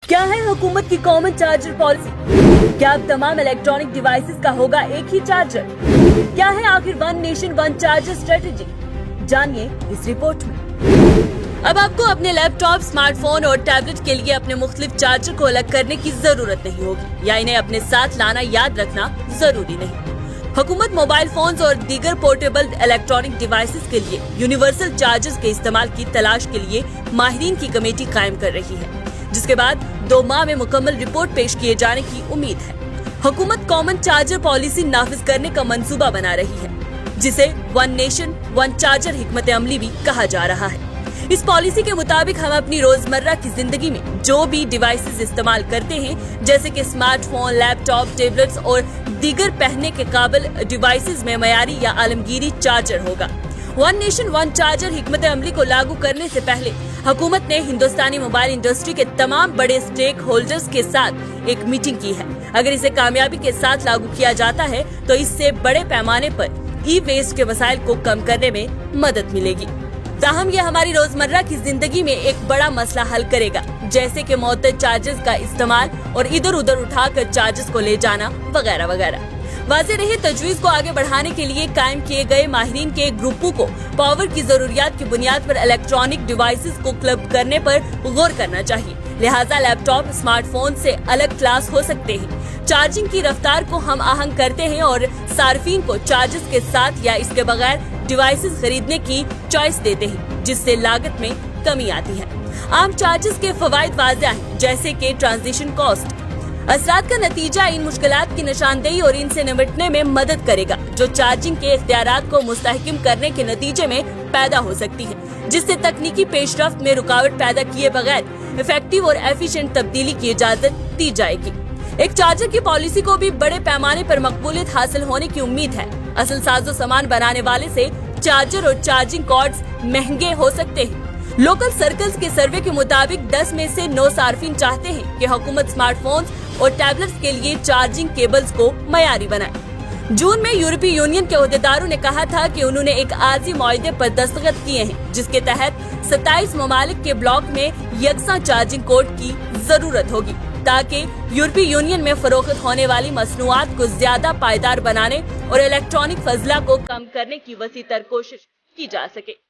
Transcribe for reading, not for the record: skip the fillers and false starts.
क्या है हुकूमत की कॉमन चार्जर पॉलिसी? क्या अब तमाम इलेक्ट्रॉनिक डिवाइसेस का होगा एक ही चार्जर? क्या है आखिर one nation one charger strategy? जानिए इस रिपोर्ट में। अब आपको अपने लैपटॉप, स्मार्टफोन और टैबलेट के लिए अपने मुख्तलिफ चार्जर को अलग करने की जरूरत नहीं होगी या इन्हें अपने साथ लाना याद रखना जरूरी नहीं। हुकूमत मोबाइल फोन्स और दीगर पोर्टेबल इलेक्ट्रॉनिक डिवाइसेस के लिए यूनिवर्सल चार्जर्स के इस्तेमाल की तलाश के लिए माहिरीन की कमेटी कायम कर रही है, जिसके बाद 2 माह में मुकम्मल रिपोर्ट पेश किए जाने की उम्मीद है। हुकूमत कॉमन चार्जर पॉलिसी नाफिज करने का मंसूबा बना रही है, जिसे वन नेशन वन चार्जर हिकमत अमली भी कहा जा रहा है। इस पॉलिसी के मुताबिक हम अपनी रोजमर्रा की जिंदगी में जो भी डिवाइसेस इस्तेमाल करते हैं, जैसे कि स्मार्टफोन, लैपटॉप, टैबलेट्स और दीगर पहनने के काबिल डिवाइसेस में मयारी या आलमगीरी चार्जर होगा। वन नेशन वन चार्जर हिकमत अमली को लागू करने से पहले हुकूमत ने हिंदुस्तानी मोबाइल इंडस्ट्री के तमाम बड़े स्टेक होल्डर्स के साथ एक मीटिंग की है। अगर इसे कामयाबी के साथ लागू किया जाता है तो इससे बड़े पैमाने पर ई वेस्ट के मसाइल को कम करने में मदद मिलेगी। ताहम ये हमारी रोजमर्रा की जिंदगी में एक बड़ा मसला हल करेगा, जैसे कि मुअत्तद चार्जर्स का इस्तेमाल और इधर उधर उठाकर चार्जर्स को ले जाना वगैरह वगैरह। वाज़ेह रहे तजवीज़ को आगे बढ़ाने के लिए कायम किए गए माहिरीन के ग्रुपों को पावर की जरूरियात की बुनियाद पर इलेक्ट्रॉनिक डिवाइसेस को क्लब करने पर गौर करना चाहिए। लिहाजा लैपटॉप, स्मार्टफोन से अलग क्लास हो सकते हैं। चार्जिंग की रफ्तार को हम आहंग करते हैं और सार्फिन को चार्जर्स के साथ या इसके बगैर डिवाइसेस खरीदने की चॉइस देते हैं, जिससे लागत में कमी आती है। आम चार्जर्स के फवाइद वाज़ेह हैं, जैसे कि ट्रांजिशन कॉस्ट। असरात का नतीजा इन मुश्किलात की निशानदेही और इनसे निपटने में मदद करेगा, जो चार्जिंग के इख्तियारात को मुस्तहकम करने के नतीजे में पैदा हो सकती है, जिससे तकनीकी पेशरफ्त में रुकावट पैदा किए बगैर इफेक्टिव और एफिशिएंट तब्दीली की इजाजत दी जाएगी। एक चार्जर की पॉलिसी को भी बड़े पैमाने पर मकबूलियत हासिल होने की उम्मीद है। असल साजो सामान बनाने वाले से चार्जर और चार्जिंग कॉर्ड्स महंगे हो सकते हैं। लोकल सर्कल्स के सर्वे के मुताबिक 10 में से 9 सार्फिन चाहते हैं कि हुकूमत स्मार्टफोन्स और टैबलेट्स के लिए चार्जिंग केबल्स को मयारी बनाए। जून में यूरोपीय यूनियन के अहदेदारों ने कहा था कि उन्होंने एक आर्जी मुआहदे पर दस्तखत किए हैं, जिसके तहत 27 ममालिक के ब्लॉक में यकसा चार्जिंग कोड की जरूरत होगी, ताकि यूरोपीय यूनियन में फरोख्त होने वाली मसनूआत को ज्यादा पायदार बनाने और इलेक्ट्रॉनिक फजला को कम करने की वसी तर कोशिश की जा सके।